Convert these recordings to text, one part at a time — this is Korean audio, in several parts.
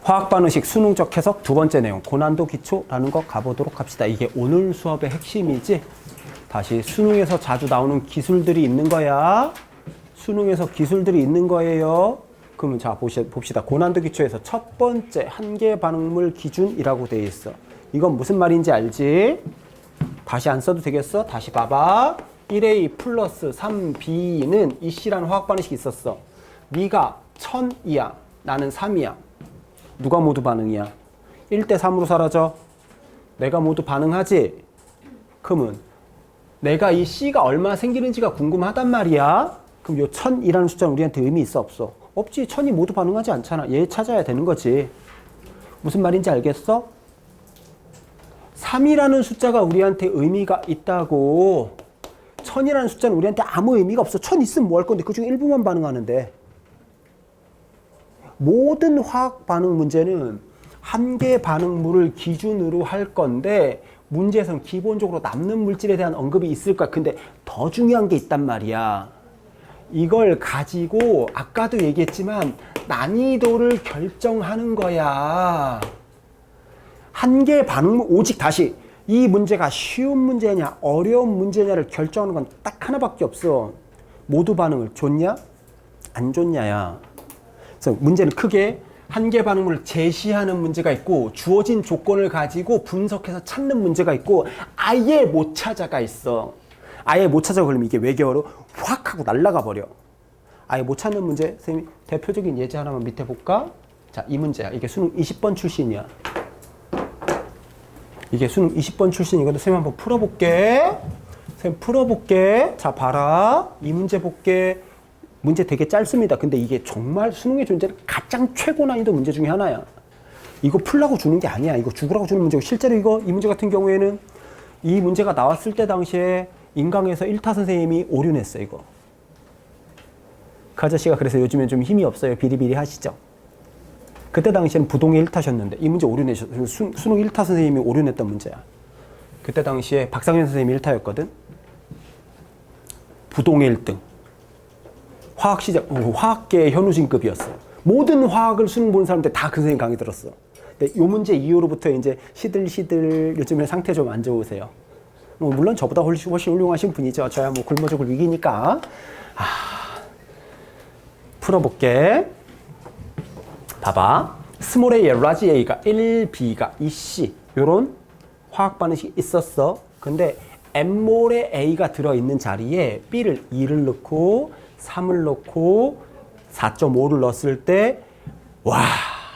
화학 반응식 수능적 해석 두 번째 내용 고난도 기초라는 거 가보도록 합시다. 이게 오늘 수업의 핵심이지. 다시 수능에서 자주 나오는 기술들이 있는 거야. 수능에서 기술들이 있는 거예요. 그러면 자 봅시다. 고난도 기초에서 첫 번째 한계 반응물 기준이라고 되어 있어. 이건 무슨 말인지 알지? 다시 안 써도 되겠어? 다시 봐봐. 1A 플러스 3B는 이 C라는 화학 반응식이 있었어. 네가 1000이야. 나는 3이야. 누가 모두 반응이야? 1대 3으로 사라져. 내가 모두 반응하지? 그러면 내가 이 C가 얼마 생기는지가 궁금하단 말이야. 그럼 요 1000이라는 숫자는 우리한테 의미 있어 없어? 없지. 1000이 모두 반응하지 않잖아. 얘 찾아야 되는 거지. 무슨 말인지 알겠어? 3이라는 숫자가 우리한테 의미가 있다고. 1000이라는 숫자는 우리한테 아무 의미가 없어. 1000 있으면 뭐 할 건데 그중에 일부만 반응하는데. 모든 화학 반응 문제는 한계 반응물을 기준으로 할 건데 문제에서는 기본적으로 남는 물질에 대한 언급이 있을 거야. 근데 더 중요한 게 있단 말이야. 이걸 가지고 아까도 얘기했지만 난이도를 결정하는 거야. 한계 반응물 오직 다시 이 문제가 쉬운 문제냐 어려운 문제냐를 결정하는 건 딱 하나밖에 없어. 모두 반응을 줬냐 안 줬냐야. 그래서 문제는 크게 한계 반응물을 제시하는 문제가 있고 주어진 조건을 가지고 분석해서 찾는 문제가 있고 아예 못 찾아가 있어. 아예 못 찾아 그러면 이게 외계어로 확 하고 날아가 버려. 아예 못 찾는 문제. 선생님이 대표적인 예제 하나만 밑에 볼까? 자, 이 문제야. 이게 수능 20번 출신이야. 이게 수능 20번 출신이거든. 선생님 한번 풀어볼게. 선생님 풀어볼게. 자, 봐라. 이 문제 볼게. 문제 되게 짧습니다. 근데 이게 정말 수능에 존재하는 가장 최고 난이도 문제 중에 하나야. 이거 풀라고 주는 게 아니야. 이거 죽으라고 주는 문제고 실제로 이 문제 같은 경우에는 이 문제가 나왔을 때 당시에 인강에서 1타 선생님이 오류냈어 이거. 그 아저씨가 그래서 요즘에 좀 힘이 없어요. 비리비리 하시죠. 그때 당시에는 부동의 1타셨는데 이 문제 오류내셨어요. 수능 1타 선생님이 오류냈던 문제야. 그때 당시에 박상현 선생님이 1타였거든. 부동의 1등. 화학계의 현우진급이었어. 모든 화학을 수능 보는 사람들 다 그 선생님 강의 들었어. 근데 요 문제 이후로부터 이제 시들 요즘에 상태 좀 안 좋으세요. 물론 저보다 훨씬 훌륭하신 분이죠. 저야 뭐 굶어 죽을 위기니까. 풀어볼게. 봐봐. 스몰 a에 라지 a가 1, b가 2c 요런 화학 반응식이 있었어. 근데 n몰의 a가 들어있는 자리에 b를 2를 넣고 3을 넣고 4.5를 넣었을 때 와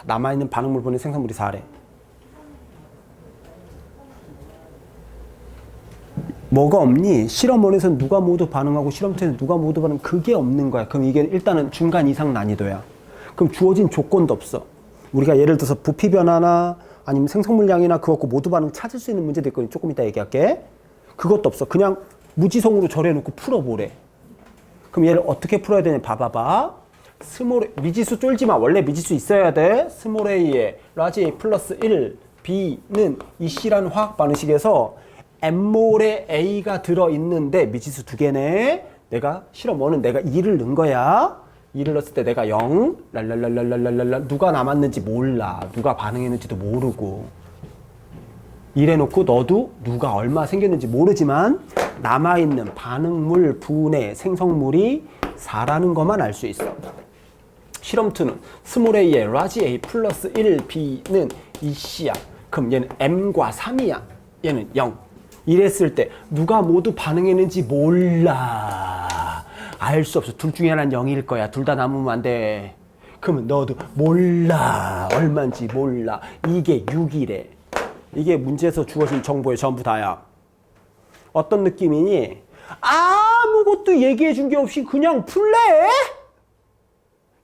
남아있는 반응물 분의 생성물이 4래. 뭐가 없니? 실험원에서는 누가 모두 반응하고 실험실에서 누가 모두 반응 그게 없는 거야. 그럼 이게 일단은 중간 이상 난이도야. 그럼 주어진 조건도 없어. 우리가 예를 들어서 부피 변화나 아니면 생성물량이나 그거 갖고 모두 반응 찾을 수 있는 문제도 있거든. 조금 이따 얘기할게. 그것도 없어. 그냥 무지성으로 절해놓고 풀어보래. 그럼 얘를 어떻게 풀어야 되냐 봐봐봐. 미지수 쫄지 마. 원래 미지수 있어야 돼. 스몰 a에 라지 a 플러스 1 b는 이 C라는 화학 반응식에서 n몰의 a가 들어있는데 미지수 두 개네. 내가 실험 1은 내가 2를 넣은 거야. 2를 넣었을 때 내가 0 랄랄랄랄랄랄랄 누가 남았는지 몰라. 누가 반응했는지도 모르고 이래놓고 너도 누가 얼마 생겼는지 모르지만 남아있는 반응물 분의 생성물이 4라는 것만 알 수 있어. 실험 2는 스몰 a에 라지 a 플러스 1 b는 2c야. 그럼 얘는 m과 3이야. 얘는 0. 이랬을 때 누가 모두 반응했는지 몰라. 알 수 없어. 둘 중에 하나는 0일 거야. 둘 다 남으면 안 돼. 그러면 너도 몰라. 얼마인지 몰라. 이게 6이래. 이게 문제에서 주어진 정보의 전부 다야. 어떤 느낌이니? 아무것도 얘기해 준 게 없이 그냥 풀래?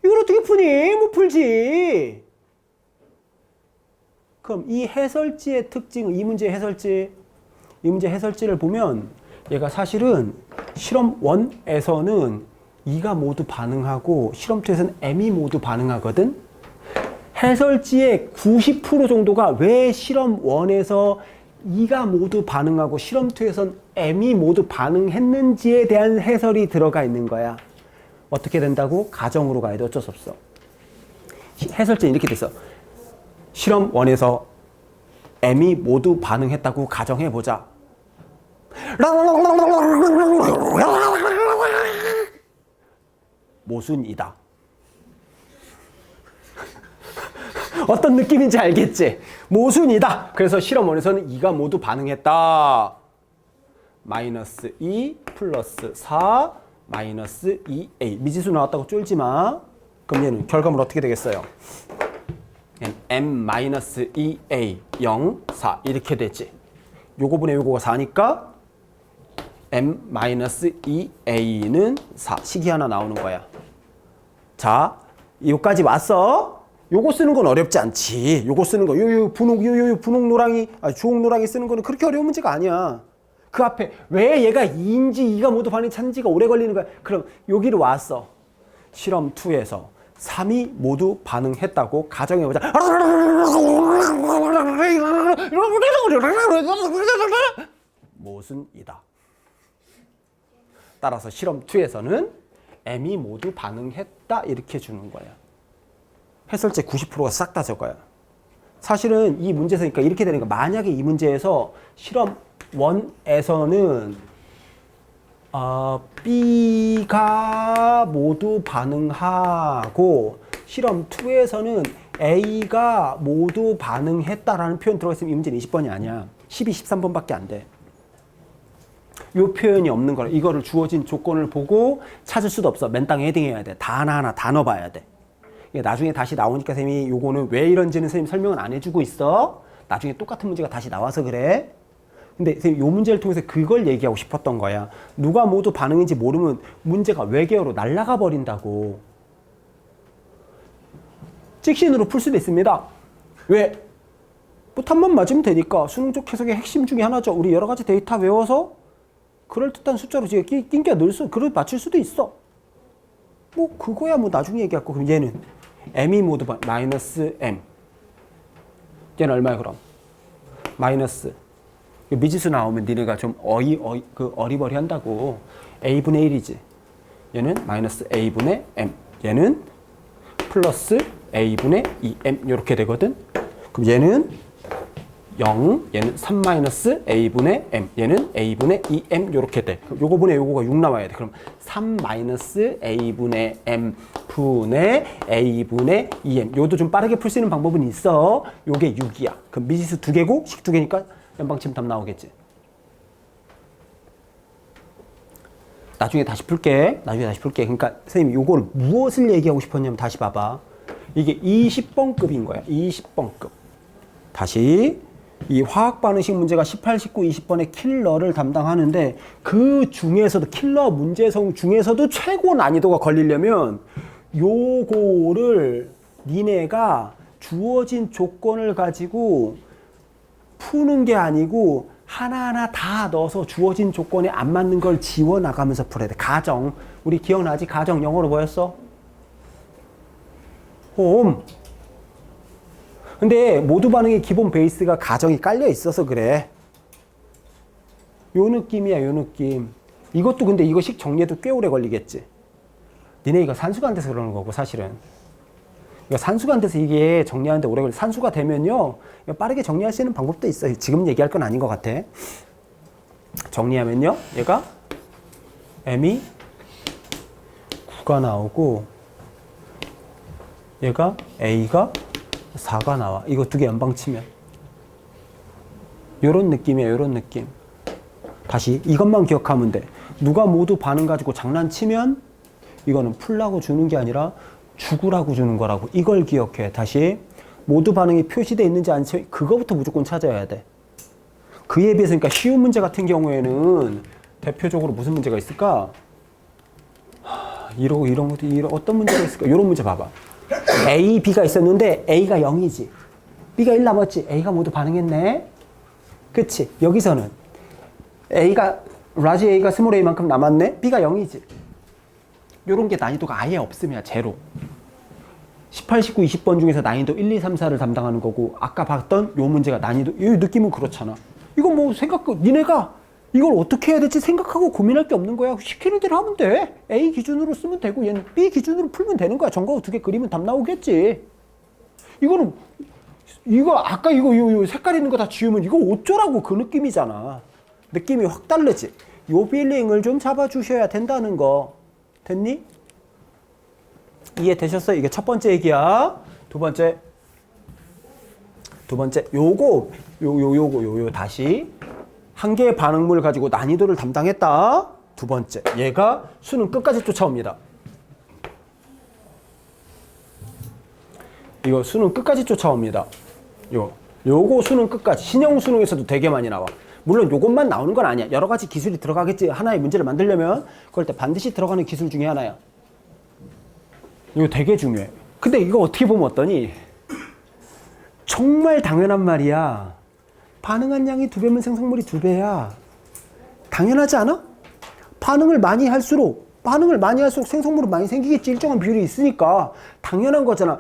이걸 어떻게 푸니? 못 풀지. 그럼 이 해설지의 특징은 이 문제의 해설지를 보면 얘가 사실은 실험 1에서는 2가 모두 반응하고 실험 2에서는 m이 모두 반응하거든. 해설지의 90% 정도가 왜 실험 1에서 2가 모두 반응하고 실험 2에서는 m이 모두 반응했는지에 대한 해설이 들어가 있는 거야. 어떻게 된다고? 가정으로 가야 돼. 어쩔 수 없어. 해설지는 이렇게 돼 있어. 실험 1에서 M이 모두 반응했다고 가정해보자. 모순이다. 어떤 느낌인지 알겠지? 모순이다. 그래서 실험 1에서는 2가 모두 반응했다. 마이너스 2 플러스 4 마이너스 2a. 미지수 나왔다고 쫄지 마. 그럼 얘는 결과물 어떻게 되겠어요? m-2a 0 4 이렇게 되지. 요거분의 요거가 4니까 m-2a는 4. 식이 하나 나오는 거야. 자, 여기까지 왔어. 요거 쓰는 건 어렵지 않지. 요거 쓰는 거, 분홍 노랑이, 주홍 노랑이 쓰는 거는 그렇게 어려운 문제가 아니야. 그 앞에 왜 얘가 2인지 2가 모두 반응이 찬지가 오래 걸리는 거야. 그럼 여기로 왔어. 실험 2에서 3이 모두 반응했다고 가정해보자. 모순이다. 따라서 실험 2에서는 M이 모두 반응했다 이렇게 주는 거야. 해설제 90%가 싹 다 적어요. 사실은 이 문제에서 그러니까 이렇게 되는 거야. 만약에 이 문제에서 실험 1에서는 B가 모두 반응하고 실험 2에서는 A가 모두 반응했다라는 표현 들어있으면 이 문제는 20번이 아니야. 12, 13번밖에 안 돼. 이 표현이 없는 거라. 이거를 주어진 조건을 보고 찾을 수도 없어. 맨땅 헤딩해야 돼. 다 하나하나 다 넣어봐야 돼. 나중에 다시 나오니까 선생님이 요거는 왜 이런지는 선생님 설명은 안 해주고 있어. 나중에 똑같은 문제가 다시 나와서 그래. 근데 선생님 요 문제를 통해서 그걸 얘기하고 싶었던 거야. 누가 모두 반응인지 모르면 문제가 외계어로 날아가 버린다고. 찍신으로 풀 수도 있습니다. 왜? 뭐 답만 맞으면 되니까. 수능적 해석의 핵심 중에 하나죠. 우리 여러 가지 데이터 외워서 그럴듯한 숫자로 낑겨 넣을 수, 그걸 맞출 수도 있어. 뭐 그거야 뭐 나중에 얘기할 거. 그럼 얘는 m이 모두 마이너스 m. 얘는 얼마야 그럼? 마이너스. 미지수 나오면 니네가 좀 어리버리 한다고. a분의 1이지. 얘는 마이너스 a분의 m. 얘는 플러스 a분의 2m 이렇게 되거든. 그럼 얘는 0, 얘는 3 마이너스 a분의 m, 얘는 a분의 2m 이렇게 돼. 요거 분의 요거가 6 나와야 돼. 그럼 3 마이너스 a분의 m 분의 a분의 2m. 요도 좀 빠르게 풀 수 있는 방법은 있어. 요게 6이야. 그럼 미지수 2개고 식 2개니까 연방침 답 나오겠지. 나중에 다시 풀게. 그러니까 선생님 요거를 무엇을 얘기하고 싶었냐면 다시 봐봐. 이게 20번급인 거야. 20번급. 다시 이 화학 반응식 문제가 18, 19, 20번의 킬러를 담당하는데 그 중에서도 킬러 문제성 중에서도 최고 난이도가 걸리려면 요거를 니네가 주어진 조건을 가지고 푸는 게 아니고 하나하나 다 넣어서 주어진 조건에 안 맞는 걸 지워나가면서 풀어야 돼. 가정. 우리 기억나지? 가정 영어로 뭐였어? 홈. 근데 모두 반응의 기본 베이스가 가정이 깔려 있어서 그래. 요 느낌이야, 요 느낌. 이것도 근데 이거 식 정리해도 꽤 오래 걸리겠지. 니네 이거 산수가 안 돼서 그러는 거고, 사실은. 이거 산수가 안 돼서 이게 정리하는데 오래 걸려. 산수가 되면요, 빠르게 정리할 수 있는 방법도 있어요. 지금 얘기할 건 아닌 것 같아. 정리하면요, 얘가 m이 9가 나오고, 얘가 a가 4가 나와. 이거 두 개 연방 치면. 요런 느낌이야, 요런 느낌. 다시 이것만 기억하면 돼. 누가 모두 반응 가지고 장난치면 이거는 풀라고 주는 게 아니라 죽으라고 주는 거라고. 이걸 기억해. 다시 모두 반응이 표시되어 있는지 아닌지 그거부터 무조건 찾아야 돼. 그에 비해서 그러니까 쉬운 문제 같은 경우에는 대표적으로 무슨 문제가 있을까? 이런 어떤 문제가 있을까? 이런 문제 봐봐. A, B가 있었는데 A가 0이지. B가 1 남았지. A가 모두 반응했네. 그치? 여기서는 라지 A가 스몰 A만큼 남았네. B가 0이지. 요런 게 난이도가 아예 없으면 제로. 18, 19, 20번 중에서 난이도 1, 2, 3, 4를 담당하는 거고 아까 봤던 요 문제가 난이도 이 느낌은 그렇잖아. 이건 뭐 니네가 이걸 어떻게 해야 될지 생각하고 고민할 게 없는 거야. 시키는 대로 하면 돼. A 기준으로 쓰면 되고 얘는 B 기준으로 풀면 되는 거야. 전거 두 개 그리면 답 나오겠지. 이거는 이거 아까 요 색깔 있는 거 다 지우면 이거 어쩌라고 그 느낌이잖아. 느낌이 확 다르지. 요 빌링을 좀 잡아주셔야 된다는 거. 됐니? 이해되셨어? 이게 첫 번째 얘기야. 두 번째 요거 다시 한 개의 반응물 가지고 난이도를 담당했다. 두 번째, 얘가 수능 끝까지 쫓아옵니다. 이거 수능 끝까지 쫓아옵니다. 요거 수능 끝까지. 신형 수능에서도 되게 많이 나와. 물론 요것만 나오는 건 아니야. 여러 가지 기술이 들어가겠지. 하나의 문제를 만들려면 그럴 때 반드시 들어가는 기술 중에 하나야. 이거 되게 중요해. 근데 이거 어떻게 보면 어떠니? 정말 당연한 말이야. 반응한 양이 2배면 생성물이 2배야. 당연하지 않아? 반응을 많이 할수록 생성물은 많이 생기겠지. 일정한 비율이 있으니까. 당연한 거잖아.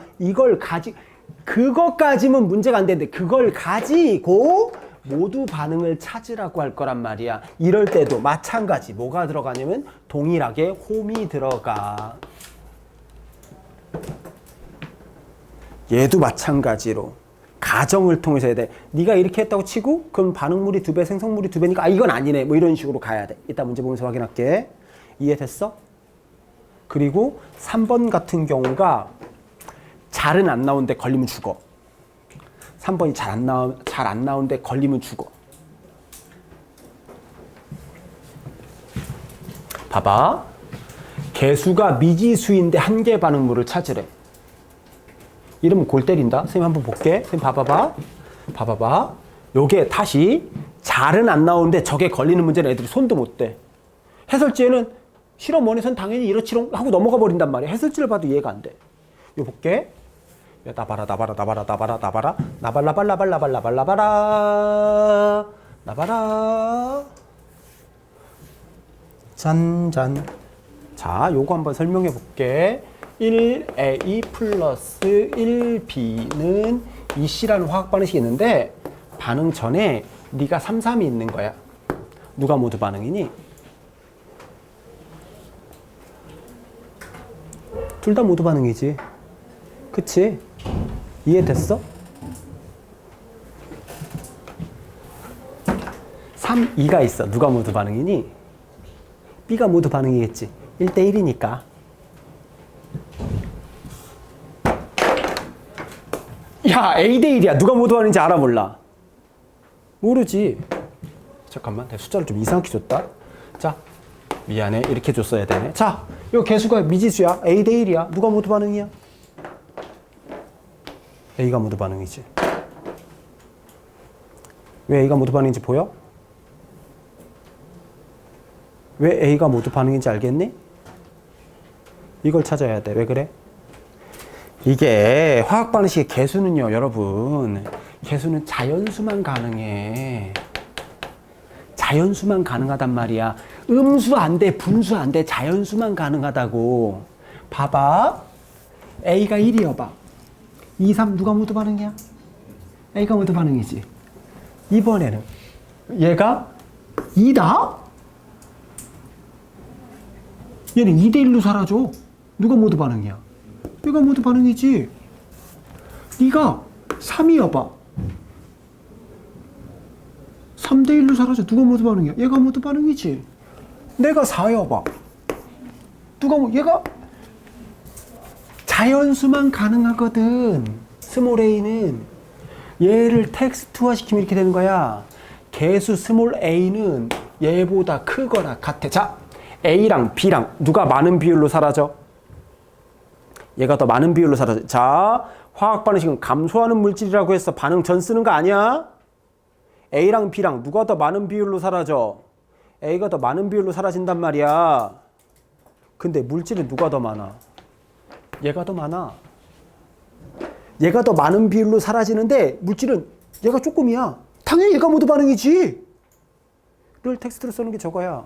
그것까지면 문제가 안 되는데 그걸 가지고 모두 반응을 찾으라고 할 거란 말이야. 이럴 때도 마찬가지. 뭐가 들어가냐면 동일하게 홈이 들어가. 얘도 마찬가지로 가정을 통해서 해야 돼. 네가 이렇게 했다고 치고 그럼 반응물이 2배, 생성물이 2배니까 이건 아니네. 뭐 이런 식으로 가야 돼. 이따 문제 보면서 확인할게. 이해됐어? 그리고 3번 같은 경우가 잘은 안 나오는데 걸리면 죽어. 3번이 잘 안 나오는데 걸리면 죽어. 봐봐. 개수가 미지수인데 한 개 반응물을 찾으래. 이러면 골 때린다. 선생님 한번 볼게. 선생님 봐봐봐. 요게 다시 잘은 안 나오는데 저게 걸리는 문제는 애들이 손도 못 대. 해설지에는 실험 원에선 당연히 이렇지롱 하고 넘어가 버린단 말이야. 해설지를 봐도 이해가 안 돼. 요 볼게. 나봐라. 짠. 자, 요거 한번 설명해 볼게. 1A 플러스 1B는 2C라는 화학 반응식이 있는데 반응 전에 네가 3, 3이 있는 거야. 누가 모두 반응이니? 둘 다 모두 반응이지. 그치? 이해됐어? 3, 2가 있어. 누가 모두 반응이니? B가 모두 반응이겠지. 1대1이니까. 야, A 대1이야. 누가 모두 반응인지 알아 몰라? 모르지. 잠깐만, 내가 숫자를 좀 이상하게 줬다. 자, 미안해. 이렇게 줬어야 되네. 자, 요 개수가 미지수야. A 대1이야. 누가 모두 반응이야? A가 모두 반응이지. 왜 A가 모두 반응인지 보여? 왜 A가 모두 반응인지 알겠니? 이걸 찾아야 돼. 왜 그래? 이게 화학 반응식의 개수는요, 여러분. 개수는 자연수만 가능해. 자연수만 가능하단 말이야. 음수 안 돼, 분수 안 돼. 자연수만 가능하다고. 봐봐. A가 1이어봐. 2, 3 누가 모두 반응이야? A가 모두 반응이지. 이번에는 얘가 2다? 얘는 2대1로 사라져. 누가 모두 반응이야? 얘가 모두 반응이지. 네가 3이어봐. 3대1로 사라져. 누가 모두 반응이야? 얘가 모두 반응이지. 내가 4여봐. 얘가 자연수만 가능하거든. 스몰 a는 얘를 텍스트화 시키면 이렇게 되는 거야. 개수 스몰 a는 얘보다 크거나 같아. 자, A랑 B랑 누가 많은 비율로 사라져? 얘가 더 많은 비율로 사라져. 자, 화학 반응식은 감소하는 물질이라고 해서 반응 전 쓰는 거 아니야? A랑 B랑 누가 더 많은 비율로 사라져? A가 더 많은 비율로 사라진단 말이야. 근데 물질은 누가 더 많아? 얘가 더 많아. 얘가 더 많은 비율로 사라지는데 물질은 얘가 조금이야. 당연히 얘가 모두 반응이지. 를 텍스트로 쓰는 게 저거야.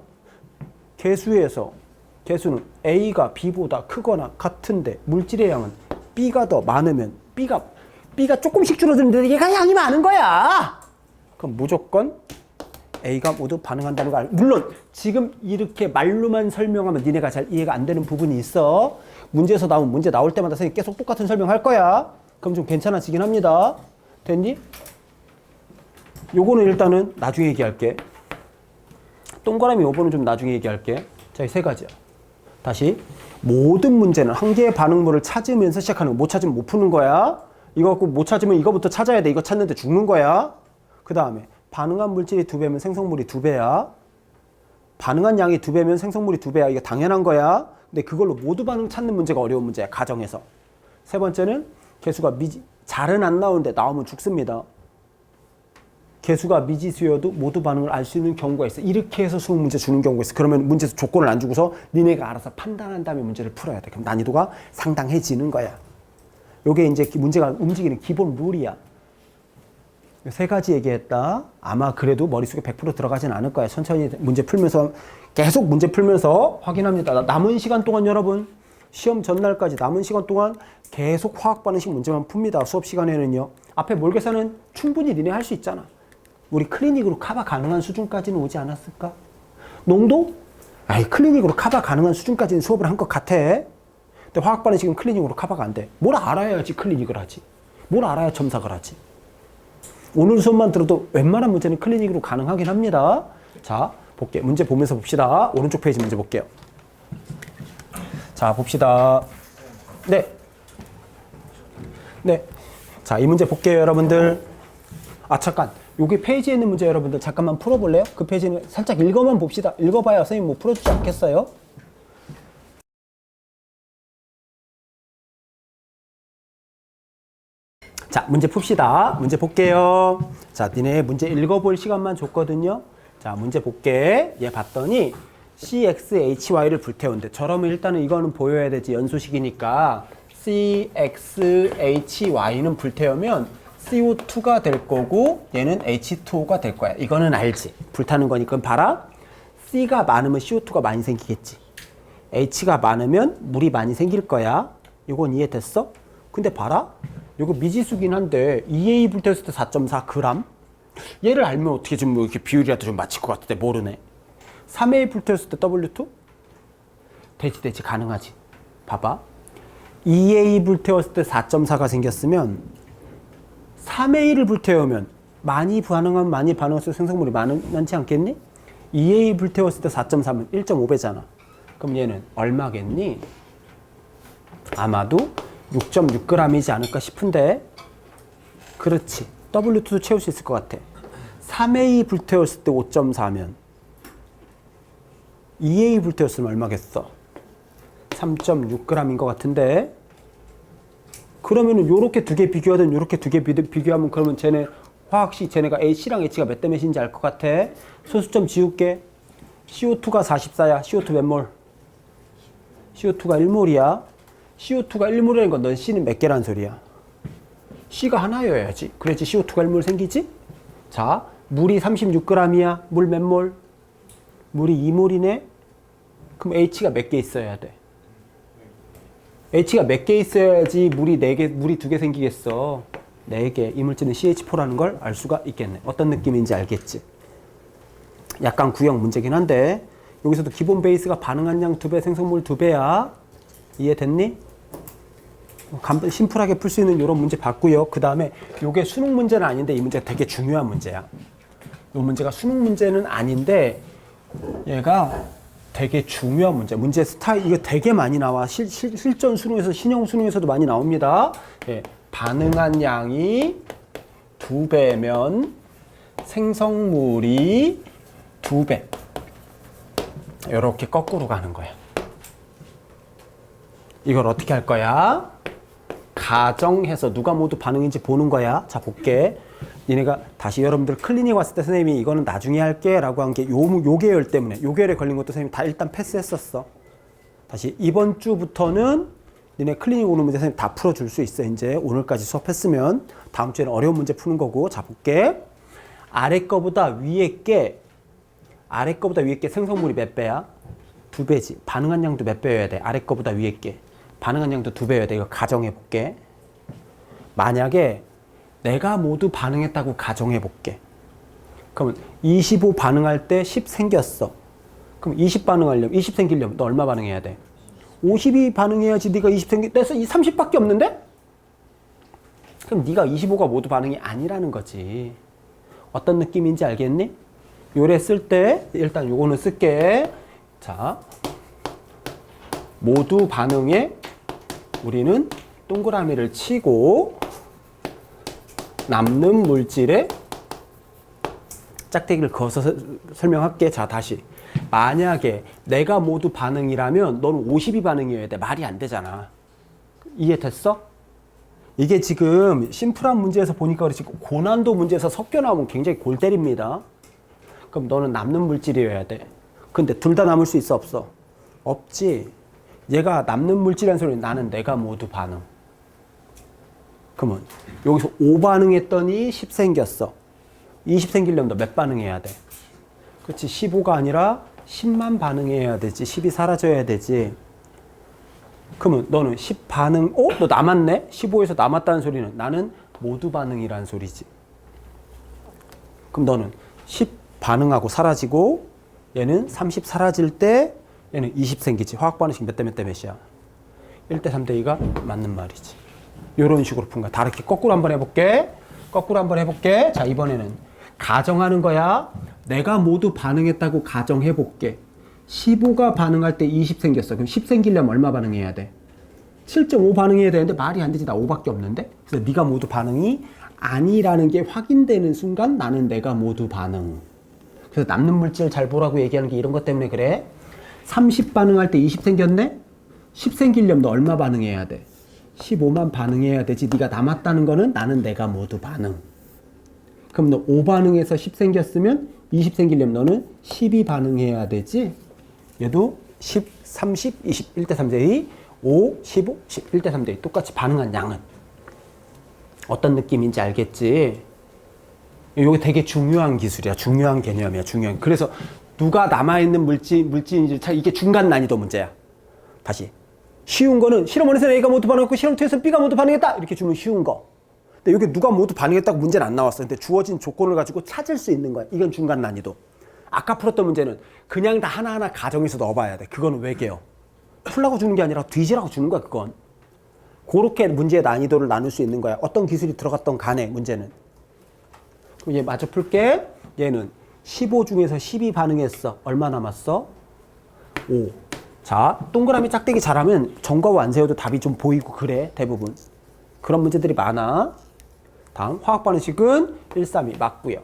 개수는 A가 B보다 크거나 같은데 물질의 양은 B가 더 많으면 B가 조금씩 줄어드는데 얘가 양이 많은 거야. 그럼 무조건 A가 모두 반응한다는 거 알고. 물론 지금 이렇게 말로만 설명하면 니네가 잘 이해가 안 되는 부분이 있어. 문제 나올 때마다 선생님 계속 똑같은 설명할 거야. 그럼 좀 괜찮아지긴 합니다. 됐니? 요거는 일단은 나중에 얘기할게. 동그라미 요거는 좀 나중에 얘기할게. 자, 이 세 가지야. 다시. 모든 문제는 한 개의 반응물을 찾으면서 시작하는 거. 못 찾으면 못 푸는 거야. 이거 갖고 못 찾으면 이거부터 찾아야 돼. 이거 찾는데 죽는 거야. 그 다음에 반응한 물질이 2배면 생성물이 2배야. 반응한 양이 2배면 생성물이 2배야. 이거 당연한 거야. 근데 그걸로 모두 반응 찾는 문제가 어려운 문제야. 가정에서. 세 번째는 개수가 잘은 안 나오는데 나오면 죽습니다. 개수가 미지수여도 모두 반응을 알 수 있는 경우가 있어. 이렇게 해서 수능 문제 주는 경우가 있어. 그러면 문제에서 조건을 안 주고서 니네가 알아서 판단한 다음에 문제를 풀어야 돼. 그럼 난이도가 상당해지는 거야. 요게 이제 문제가 움직이는 기본 룰이야. 세 가지 얘기했다. 아마 그래도 머릿속에 100% 들어가진 않을 거야. 천천히 문제 풀면서 계속 문제 풀면서 확인합니다. 남은 시간 동안 여러분 시험 전날까지 남은 시간 동안 계속 화학 반응식 문제만 풉니다. 수업 시간에는요. 앞에 몰개사는 충분히 니네 할 수 있잖아. 우리 클리닉으로 커버 가능한 수준까지는 오지 않았을까? 농도? 아이, 클리닉으로 커버 가능한 수준까지는 수업을 한 것 같아. 근데 화학 반응식은 클리닉으로 커버가 안 돼. 뭘 알아야지 클리닉을 하지. 뭘 알아야 첨삭을 하지. 오늘 수업만 들어도 웬만한 문제는 클리닉으로 가능하긴 합니다. 자, 볼게요. 문제 보면서 봅시다. 오른쪽 페이지 문제 볼게요. 자, 봅시다. 네. 네. 자, 이 문제 볼게요, 여러분들. 아, 잠깐. 여기 페이지에 있는 문제 여러분들 잠깐만 풀어볼래요? 그 페이지는 살짝 읽어만 봅시다. 읽어봐야 선생님 뭐 풀어주지 않겠어요? 자, 문제 풉시다. 문제 볼게요. 자, 니네 문제 읽어볼 시간만 줬거든요. 자, 문제 볼게. 얘 봤더니 CXHY를 불태운대. 저러면 일단은 이거는 보여야 되지. 연소식이니까. CXHY는 불태우면 CO2가 될 거고 얘는 H2O가 될 거야. 이거는 알지. 불타는 거니까 봐라. C가 많으면 CO2가 많이 생기겠지. H가 많으면 물이 많이 생길 거야. 이건 이해됐어? 근데 봐라. 이거 미지수긴 한데 EA 불태웠을 때 4.4g. 얘를 알면 어떻게 좀 뭐 이렇게 비율이라도 좀 맞힐 것 같은데 모르네. 3A 불태웠을 때 W2? 되지 가능하지. 봐봐. EA 불태웠을 때 4.4가 생겼으면 3A를 불태우면 많이 반응했을 때 생성물이 많지 않겠니? 2A 불태웠을 때 4.3은 1.5배잖아. 그럼 얘는 얼마겠니? 아마도 6.6g이지 않을까 싶은데. 그렇지. W2도 채울 수 있을 것 같아. 3A 불태웠을 때 5.4면 2A 불태웠으면 얼마겠어? 3.6g인 것 같은데. 그러면은 요렇게 두 개 비교하든 요렇게 두 개 비교하면 그러면 쟤네가 C랑 H가 몇 대 몇인지 알 것 같아. 소수점 지울게. CO2가 44야. CO2 몇 몰? CO2가 1몰이야. CO2가 1몰이라는 건 넌 C는 몇 개란 소리야? C가 하나여야지. 그래야지 CO2가 1몰 생기지? 자, 물이 36g이야. 물 몇 몰? 물이 2몰이네? 그럼 H가 몇 개 있어야 돼? H가 몇 개 있어야지 물이 2개 생기겠어. 4개. 이 물질은 CH4라는 걸 알 수가 있겠네. 어떤 느낌인지 알겠지? 약간 구형 문제긴 한데 여기서도 기본 베이스가 반응한 양 2배, 생성물 2배야. 이해됐니? 심플하게 풀 수 있는 이런 문제 봤고요. 그 다음에 이게 수능 문제는 아닌데 이 문제가 되게 중요한 문제야. 이 문제가 수능 문제는 아닌데 얘가 되게 중요한 문제. 문제 스타일, 이거 되게 많이 나와. 실전 수능에서, 신형 수능에서도 많이 나옵니다. 예, 반응한 양이 2배면 생성물이 2배. 이렇게 거꾸로 가는 거야. 이걸 어떻게 할 거야? 가정해서 누가 모두 반응인지 보는 거야. 자, 볼게. 니네가 다시 여러분들 클리닉 왔을 때 선생님이 이거는 나중에 할게 라고 한 게 요 계열 때문에 요 계열에 걸린 것도 선생님이 다 일단 패스했었어. 다시 이번 주부터는 니네 클리닉 오는 문제 선생님 다 풀어줄 수 있어. 이제 오늘까지 수업했으면 다음 주에는 어려운 문제 푸는 거고. 자, 볼게. 아래 거보다 위에 게 생성물이 몇 배야? 2배지. 반응한 양도 몇 배여야 돼? 아래 거보다 위에 게 반응한 양도 2배여야 돼. 이거 가정해 볼게. 만약에 내가 모두 반응했다고 가정해 볼게. 그러면 25 반응할 때 10 생겼어. 그럼 20 반응하려면, 20 생기려면 너 얼마 반응해야 돼? 52 반응해야지 네가 20 내 30밖에 없는데? 그럼 네가 25가 모두 반응이 아니라는 거지. 어떤 느낌인지 알겠니? 요래 쓸 때 일단 요거는 쓸게. 자, 모두 반응에 우리는 동그라미를 치고 남는 물질에 짝대기를 그어서 설명할게. 자, 다시. 만약에 내가 모두 반응이라면 너는 50이 반응이어야 돼. 말이 안 되잖아. 이해됐어? 이게 지금 심플한 문제에서 보니까 그렇지 고난도 문제에서 섞여 나오면 굉장히 골 때립니다. 그럼 너는 남는 물질이어야 돼. 근데 둘 다 남을 수 있어, 없어? 없지. 얘가 남는 물질이라는 소리는 나는 내가 모두 반응. 그러면 여기서 5 반응했더니 10 생겼어. 20 생기려면 너 몇 반응해야 돼? 그렇지. 15가 아니라 10만 반응해야 되지. 10이 사라져야 되지. 그러면 너는 10 반응, 너 남았네? 15에서 남았다는 소리는 나는 모두 반응이라는 소리지. 그럼 너는 10 반응하고 사라지고 얘는 30 사라질 때 얘는 20 생기지. 화학 반응식 몇 대 몇 대 몇이야? 1대 3대 2가 맞는 말이지. 이런 식으로 푼 거야. 다르게 거꾸로 한번 해볼게. 거꾸로 한번 해볼게. 자, 이번에는 가정하는 거야. 내가 모두 반응했다고 가정해볼게. 15가 반응할 때 20 생겼어. 그럼 10 생기려면 얼마 반응해야 돼? 7.5 반응해야 되는데 말이 안 되지. 나 5밖에 없는데? 그래서 네가 모두 반응이 아니라는 게 확인되는 순간 나는 내가 모두 반응. 그래서 남는 물질 잘 보라고 얘기하는 게 이런 것 때문에 그래. 30 반응할 때 20 생겼네? 10 생기려면 너 얼마 반응해야 돼? 15만 반응해야 되지. 네가 남았다는 거는 나는 내가 모두 반응. 그럼 너 5 반응해서 10 생겼으면 20 생기려면 너는 12 반응해야 되지. 얘도 10, 30, 20, 1대 3대 2, 5, 15, 10, 1대 3대 2. 똑같이 반응한 양은. 어떤 느낌인지 알겠지? 이게 되게 중요한 기술이야. 중요한 개념이야. 중요한. 그래서 누가 남아있는 물질인지 이게 중간 난이도 문제야. 다시. 쉬운 거는 실험원에서는 A가 모두 반응했고 실험투에서는 B가 모두 반응했다. 이렇게 주면 쉬운 거. 근데 여기 누가 모두 반응했다고 문제는 안 나왔어. 근데 주어진 조건을 가지고 찾을 수 있는 거야. 이건 중간 난이도. 아까 풀었던 문제는 그냥 다 하나하나 가정해서 넣어봐야 돼. 그거는 외계어. 풀라고 주는 게 아니라 뒤지라고 주는 거야. 그건. 그렇게 문제의 난이도를 나눌 수 있는 거야. 어떤 기술이 들어갔던 간에 문제는. 그럼 얘 마저 풀게. 얘는 15 중에서 12 반응했어. 얼마 남았어? 5. 자, 동그라미 짝대기 잘하면 정과후 안 세워도 답이 좀 보이고 그래. 대부분. 그런 문제들이 많아. 다음 화학 반응식은 1, 3, 2 맞고요.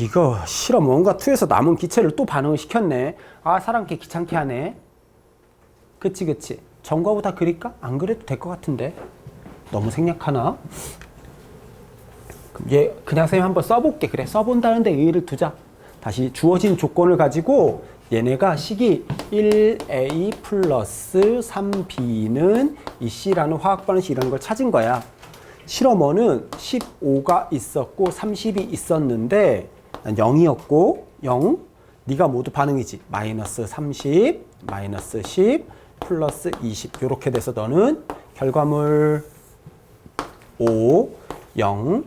이거 실험 원과 2에서 남은 기체를 또 반응을 시켰네. 사람께 귀찮게 하네. 그치. 정과후 다 그릴까? 안 그래도 될 것 같은데. 너무 생략하나? 그럼 얘 그냥 선생님 한번 써볼게. 그래, 써본다는데 의의를 두자. 다시 주어진 조건을 가지고 얘네가 식이 1A 플러스 3B는 이 C라는 화학 반응식이라는 걸 찾은 거야. 실험원은 15가 있었고 30이 있었는데 0이었고 0. 네가 모두 반응이지. 마이너스 30, 마이너스 10, 플러스 20. 이렇게 돼서 너는 결과물 5, 0,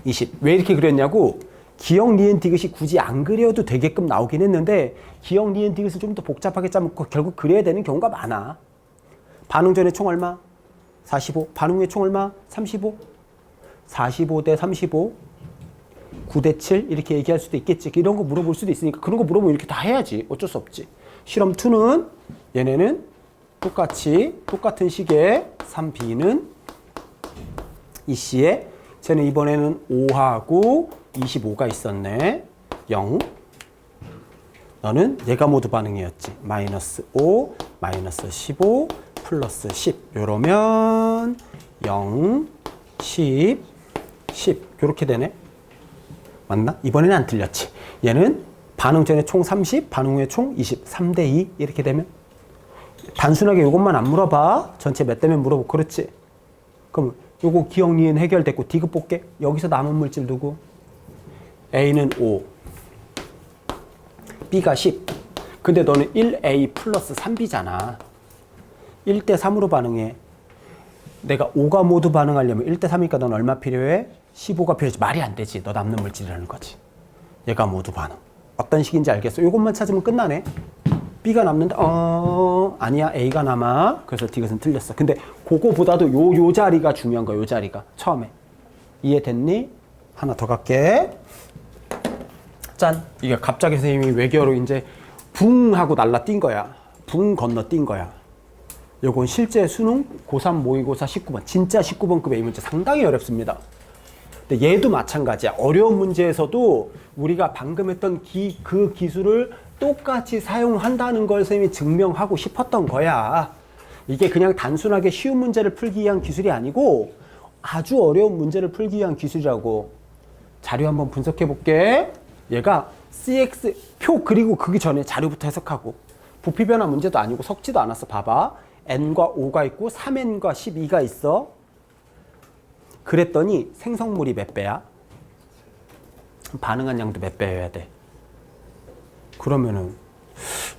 20. 왜 이렇게 그렸냐고? 기억, 니은, 디귿이 굳이 안 그려도 되게끔 나오긴 했는데 기억, 니은, 디귿을 좀 더 복잡하게 짜면 결국 그려야 되는 경우가 많아. 반응 전에 총 얼마? 45. 반응 후에 총 얼마? 35. 45 대 35. 9 대 7 이렇게 얘기할 수도 있겠지. 이런 거 물어볼 수도 있으니까 그런 거 물어보면 이렇게 다 해야지. 어쩔 수 없지. 실험 2는 얘네는 똑같은 식의 3B는 이 C에 쟤는 이번에는 5하고 25가 있었네. 0. 너는 얘가 모두 반응이었지. 마이너스 5, 마이너스 15, 플러스 10. 요러면 0, 10, 10. 요렇게 되네. 맞나? 이번에는 안 틀렸지. 얘는 반응 전에 총 30, 반응 후에 총 20. 3대 2. 이렇게 되면. 단순하게 요것만 안 물어봐. 전체 몇 대면 물어보고. 그렇지. 그럼 요거 기억, 니은 해결됐고 디귿 볼게. 여기서 남은 물질 누구? A는 5, B가 10. 근데 너는 1A 플러스 3B잖아. 1대 3으로 반응해. 내가 5가 모두 반응하려면 1대 3이니까 넌 얼마 필요해? 15가 필요하지. 말이 안 되지. 너 남는 물질이라는 거지. 얘가 모두 반응. 어떤 식인지 알겠어? 요것만 찾으면 끝나네. B가 남는다. 아니야. A가 남아. 그래서 디귿은 틀렸어. 근데 그거보다도 요 자리가 중요한 거야. 요 자리가. 처음에. 이해됐니? 하나 더 갈게. 짠. 이게 갑자기 선생님이 외계어로 이제 붕 하고 날라뛴 거야. 붕 건너뛴 거야. 요건 실제 수능 고3 모의고사 19번. 진짜 19번급의 이 문제 상당히 어렵습니다. 근데 얘도 마찬가지야. 어려운 문제에서도 우리가 방금 했던 그 기술을 똑같이 사용한다는 걸 선생님이 증명하고 싶었던 거야. 이게 그냥 단순하게 쉬운 문제를 풀기 위한 기술이 아니고 아주 어려운 문제를 풀기 위한 기술이라고. 자료 한번 분석해 볼게. 얘가 CX 표 그리고 그기 전에 자료부터 해석하고. 부피 변화 문제도 아니고 섞지도 않았어. 봐봐. n과 5가 있고 3n과 12가 있어. 그랬더니 생성물이 몇 배야? 반응한 양도 몇 배여야 돼? 그러면은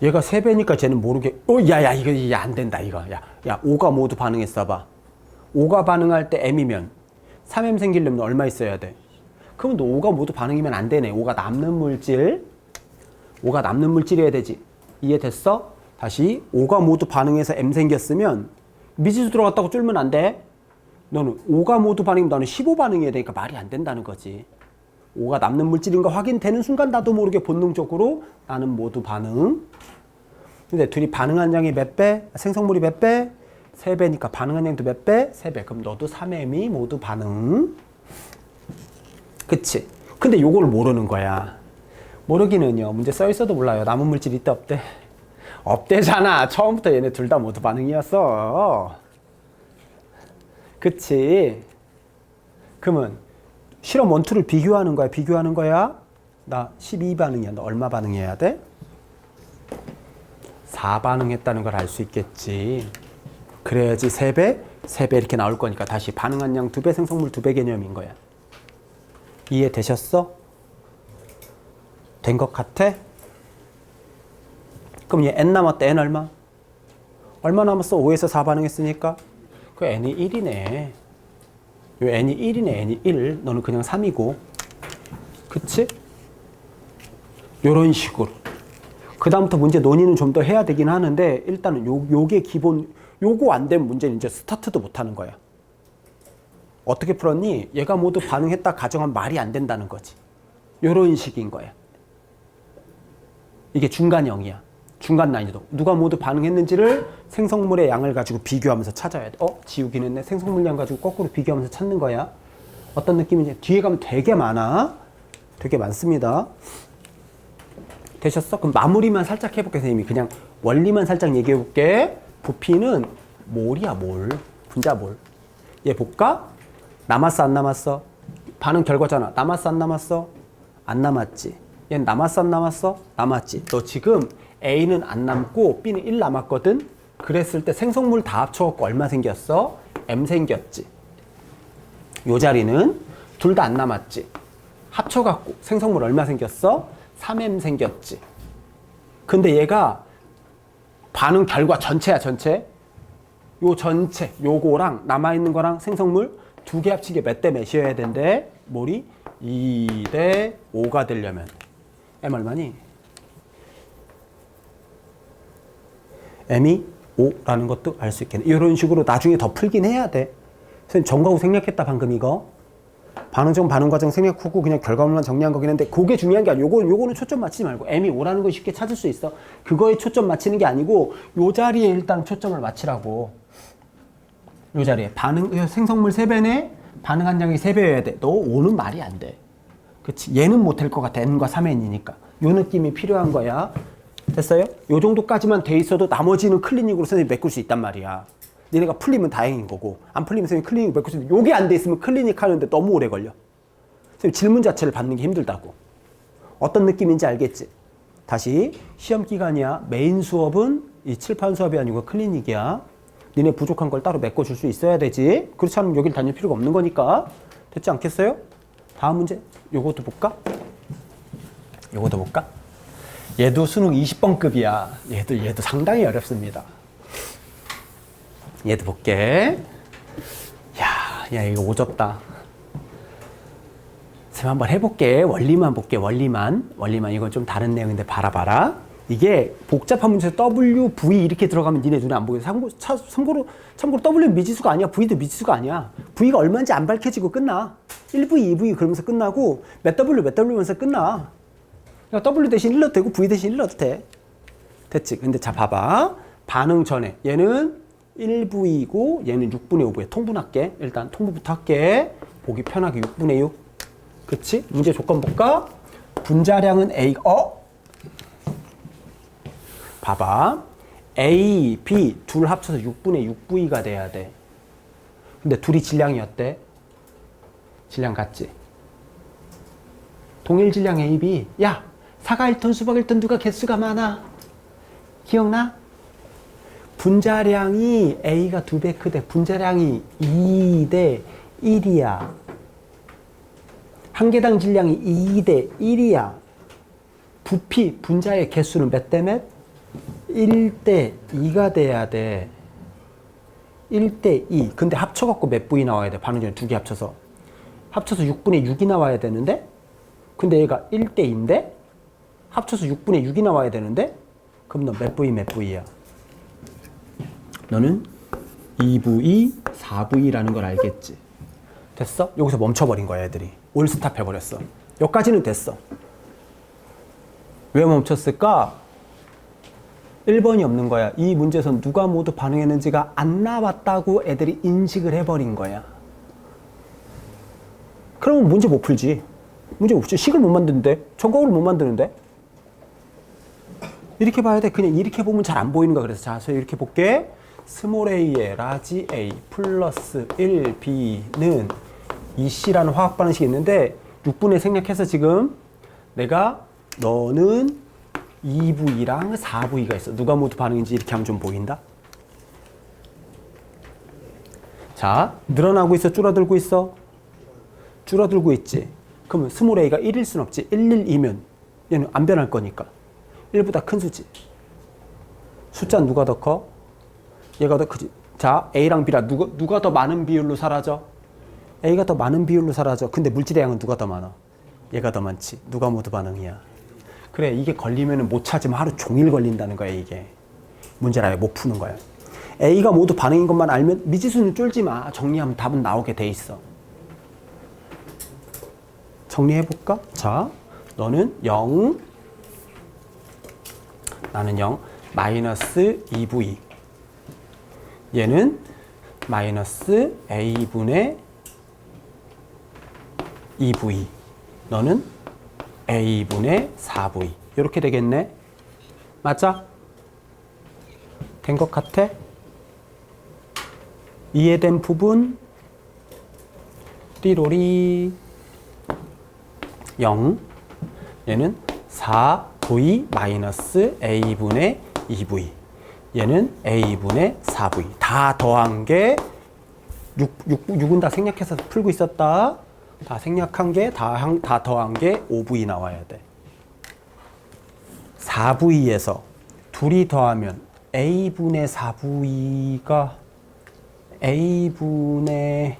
얘가 3배니까 쟤는 모르게 이거 안 된다 이거. 야 5가 모두 반응했어 봐. 5가 반응할 때 m이면 3m 생기려면 얼마 있어야 돼? 그럼 너 5가 모두 반응이면 안 되네. 5가 남는 물질이어야 되지. 이해됐어? 다시 5가 모두 반응해서 m 생겼으면 미지수 들어갔다고 쫄면 안 돼. 너는 5가 모두 반응이면 너는 15 반응해야 되니까 말이 안 된다는 거지. 5가 남는 물질인 거 확인되는 순간 나도 모르게 본능적으로 나는 모두 반응. 근데 둘이 반응한 양이 몇 배? 생성물이 몇 배? 3배니까 반응한 양도 몇 배? 3배. 그럼 너도 3m이 모두 반응. 그치? 근데 요걸 모르는 거야. 모르기는요. 문제 써 있어도 몰라요. 남은 물질이 있대 없대? 없대잖아. 처음부터 얘네 둘 다 모두 반응이었어. 그치? 그러면 실험 1, 2를 비교하는 거야. 나 12 반응이야. 너 얼마 반응해야 돼? 4 반응했다는 걸 알 수 있겠지. 그래야지 3배 이렇게 나올 거니까 다시 반응한 양 2배, 생성물 2배 개념인 거야. 이해되셨어? 된 것 같아? 그럼 얘 n 남았다. n 얼마? 얼마 남았어? 5에서 4 반응했으니까 그 n이 1이네. 요 n이 1이네. n이 1. 너는 그냥 3이고. 그치? 요런 식으로. 그 다음부터 문제 논의는 좀 더 해야 되긴 하는데 일단은 요게 기본. 요거 안 되면 문제는 이제 스타트도 못 하는 거야. 어떻게 풀었니? 얘가 모두 반응했다 가정하면 말이 안 된다는 거지. 요런 식인 거야. 이게 중간형이야. 중간 난이도. 누가 모두 반응했는지를 생성물의 양을 가지고 비교하면서 찾아야 돼. 지우긴 했네. 생성물 양 가지고 거꾸로 비교하면서 찾는 거야. 어떤 느낌인지 뒤에 가면 되게 많아. 되게 많습니다. 되셨어? 그럼 마무리만 살짝 해볼게, 선생님이. 그냥 원리만 살짝 얘기해볼게. 부피는 몰이야, 몰. 분자 몰. 얘 볼까? 남았어, 안 남았어? 반응 결과잖아. 남았어, 안 남았어? 안 남았지. 얘는 남았어, 안 남았어? 남았지. 너 지금 A는 안 남고 B는 1 남았거든? 그랬을 때 생성물 다 합쳐갖고 얼마 생겼어? M 생겼지. 요 자리는 둘 다 안 남았지. 합쳐갖고 생성물 얼마 생겼어? 3M 생겼지. 근데 얘가 반응 결과 전체야, 전체. 요 전체, 요거랑 남아있는 거랑 생성물 두 개 합친 게 몇 대 몇이어야 된대? 몰이 2대 5가 되려면 M 얼마니? M이 5라는 것도 알 수 있겠네. 이런 식으로 나중에 더 풀긴 해야 돼. 선생님 정과후 생략했다 방금 이거. 반응정 반응과정 생략 후고 그냥 결과물만 정리한 거긴 한데 그게 중요한 게 아니고 요거는 초점 맞추지 말고 M이 5라는 거 쉽게 찾을 수 있어. 그거에 초점 맞추는 게 아니고 요 자리에 일단 초점을 맞추라고. 요 자리에 생성물 3배네 반응한 양이 3배여야 돼. 너 5는 말이 안 돼. 그치? 얘는 못할 것 같아. N과 3N이니까. 요 느낌이 필요한 거야. 됐어요? 요 정도까지만 돼 있어도 나머지는 클리닉으로 선생님이 메꿀 수 있단 말이야. 니네가 풀리면 다행인 거고 안 풀리면 선생님이 클리닉 메꿀 수 있는데 요게 안 돼 있으면 클리닉 하는데 너무 오래 걸려. 선생님 질문 자체를 받는 게 힘들다고. 어떤 느낌인지 알겠지? 다시 시험 기간이야. 메인 수업은 이 칠판 수업이 아니고 클리닉이야. 니네 부족한 걸 따로 메꿔줄 수 있어야 되지. 그렇지 않으면 여길 다닐 필요가 없는 거니까. 됐지 않겠어요? 다음 문제 요것도 볼까? 요것도 볼까? 얘도 수능 20번급이야. 얘도 상당히 어렵습니다. 얘도 볼게. 야 이거 오졌다. 쌤 한번 해볼게. 원리만 볼게. 원리만 이건 좀 다른 내용인데 봐라. 이게 복잡한 문제에서 W, V 이렇게 들어가면 니네 눈에 안 보이게. 참고로 W는 미지수가 아니야. V도 미지수가 아니야. V가 얼마인지 안 밝혀지고 끝나. 1V, 2V 그러면서 끝나고 몇 W, 몇 W 면서 끝나. 그러니까 W 대신 1 넣어도 되고 V 대신 1 넣어도 돼. 됐지? 근데 자 봐봐. 반응 전에 얘는 1V이고 얘는 6분의 5V야. 통분할게. 일단 통분부터 할게. 보기 편하게 6분의 6. 그치? 문제 조건 볼까? 분자량은 A, 봐봐. A, B 둘 합쳐서 6분의 6V가 돼야 돼. 근데 둘이 질량이 어때? 질량 같지? 동일 질량 A, B. 야, 사과 1톤, 수박 1톤 누가 개수가 많아? 기억나? 분자량이 A가 2배 크대. 분자량이 2대 1이야. 한 개당 질량이 2대 1이야. 부피, 분자의 개수는 몇 대 몇? 1대 2가 돼야 돼. 1대 2. 근데 합쳐갖고 몇 V 나와야 돼? 반응 전에 두 개 합쳐서. 합쳐서 6분의 6이 나와야 되는데? 근데 얘가 1대 2인데? 합쳐서 6분의 6이 나와야 되는데? 그럼 너 몇 V 몇 V야? 너는 2V, 4V라는 걸 알겠지? 됐어? 여기서 멈춰버린 거야, 애들이. 올스탑 해버렸어. 여기까지는 됐어. 왜 멈췄을까? 1번이 없는 거야. 이 문제에선 누가 모두 반응했는지가 안 나왔다고 애들이 인식을 해버린 거야. 그러면 문제 못 풀지. 문제 못 풀지. 식을 못 만드는데? 정각으로 못 만드는데? 이렇게 봐야 돼. 그냥 이렇게 보면 잘 안 보이는 거야. 그래서 자, 이렇게 볼게. 스몰 a에 라지 A 플러스 1b는 EC라는 화학 반응식이 있는데 6분의 생략해서 지금 내가 너는 2V랑 4V가 있어. 누가 모두 반응인지 이렇게 하면 좀 보인다? 자, 늘어나고 있어? 줄어들고 있어? 줄어들고 있지? 그러면 스몰 a가 1일 순 없지. 112면 얘는 안 변할 거니까 1보다 큰 수지. 숫자는 누가 더 커? 얘가 더 크지. 자, A랑 B라 누가 더 많은 비율로 사라져? A가 더 많은 비율로 사라져. 근데 물질의 양은 누가 더 많아? 얘가 더 많지. 누가 모두 반응이야? 그래, 이게 걸리면 못 찾으면 하루 종일 걸린다는 거야, 이게. 문제를 아예 못 푸는 거야. A가 모두 반응인 것만 알면 미지수는 쫄지 마. 정리하면 답은 나오게 돼 있어. 정리해볼까? 자, 너는 0, 나는 0, 마이너스 2V. 얘는 마이너스 A분의 2V. 너는 A분의 4V. 이렇게 되겠네. 맞아? 된 것 같아? 이해된 부분? 띠로리 0. 얘는 4V 마이너스 A분의 2V. 얘는 A분의 4V. 다 더한 게 6은 다 생략해서 풀고 있었다. 다 생략한 게 다 더한 게 5V 나와야 돼. 4V에서 둘이 더하면 A분의 4V가 A분의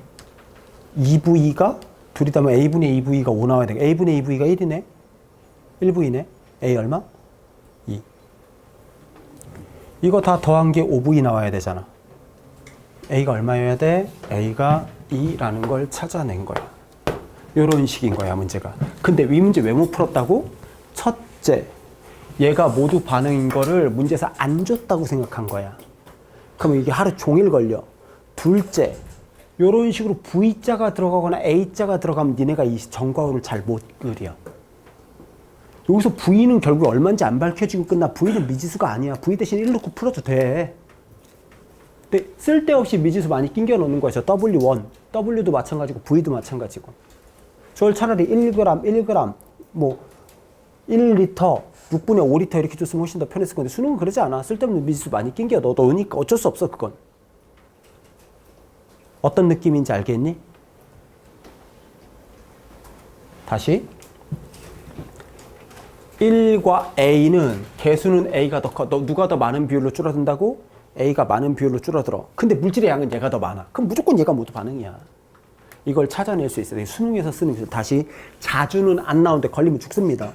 2V가 둘이 더하면 A분의 2V가 5 나와야 돼. A분의 2V가 1이네. 1V네. A 얼마? 2. 이거 다 더한 게 5V 나와야 되잖아. A가 얼마여야 돼? A가 2라는 걸 찾아낸 거야. 요런 식인 거야, 문제가. 근데 이 문제 왜 못 풀었다고? 첫째, 얘가 모두 반응인 거를 문제에서 안 줬다고 생각한 거야. 그러면 이게 하루 종일 걸려. 둘째, 요런 식으로 V자가 들어가거나 A자가 들어가면 니네가 이 정과호를 잘 못 그려. 여기서 V는 결국 얼마인지 안 밝혀지고 끝나. V는 미지수가 아니야. V 대신 1 넣고 풀어도 돼. 근데 쓸데없이 미지수 많이 낑겨 넣는 거야. 저 W1. W도 마찬가지고 V도 마찬가지고. 저걸 차라리 1g, 1g, 뭐 1리터, 6분의 5리터 이렇게 줬으면 훨씬 더 편했을 건데 수능은 그러지 않아. 쓸데없는 미지수 많이 낑겨 넣으니까 어쩔 수 없어, 그건. 어떤 느낌인지 알겠니? 다시. 1과 A는 개수는 A가 더 커. 누가 더 많은 비율로 줄어든다고? A가 많은 비율로 줄어들어. 근데 물질의 양은 얘가 더 많아. 그럼 무조건 얘가 모두 반응이야. 이걸 찾아낼 수 있어요. 수능에서 쓰는 기술. 다시 자주는 안 나오는데 걸리면 죽습니다.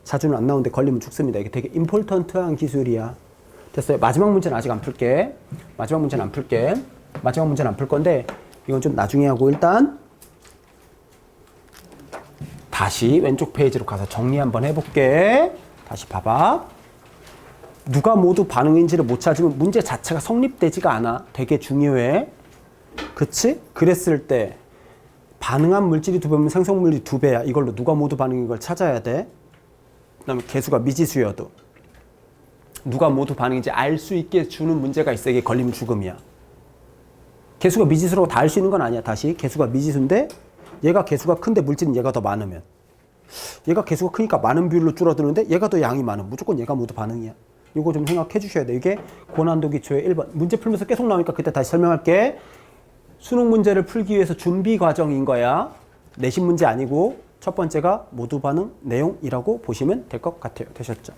자주는 안 나오는데 걸리면 죽습니다. 이게 되게 임포턴트한 기술이야. 됐어요. 마지막 문제는 아직 안 풀게. 마지막 문제는 안 풀게. 마지막 문제는 안 풀 건데 이건 좀 나중에 하고 일단 다시 왼쪽 페이지로 가서 정리 한번 해볼게. 다시 봐봐. 누가 모두 반응인지를 못 찾으면 문제 자체가 성립되지가 않아. 되게 중요해. 그치? 그랬을 때 반응한 물질이 2배면 생성물질이 2배야. 이걸로 누가 모두 반응인 걸 찾아야 돼. 그 다음에 개수가 미지수여도 누가 모두 반응인지 알 수 있게 주는 문제가 있어. 이게 걸리면 죽음이야. 개수가 미지수라고 다 알 수 있는 건 아니야. 다시 개수가 미지수인데 얘가 개수가 큰데 물질은 얘가 더 많으면 얘가 개수가 크니까 많은 비율로 줄어드는데 얘가 더 양이 많으면 무조건 얘가 모두 반응이야. 이거 좀 생각해 주셔야 돼. 이게 고난도 기초의 1번. 문제 풀면서 계속 나오니까 그때 다시 설명할게. 수능 문제를 풀기 위해서 준비 과정인 거야. 내신 문제 아니고 첫 번째가 모두 반응 내용이라고 보시면 될 것 같아요. 되셨죠?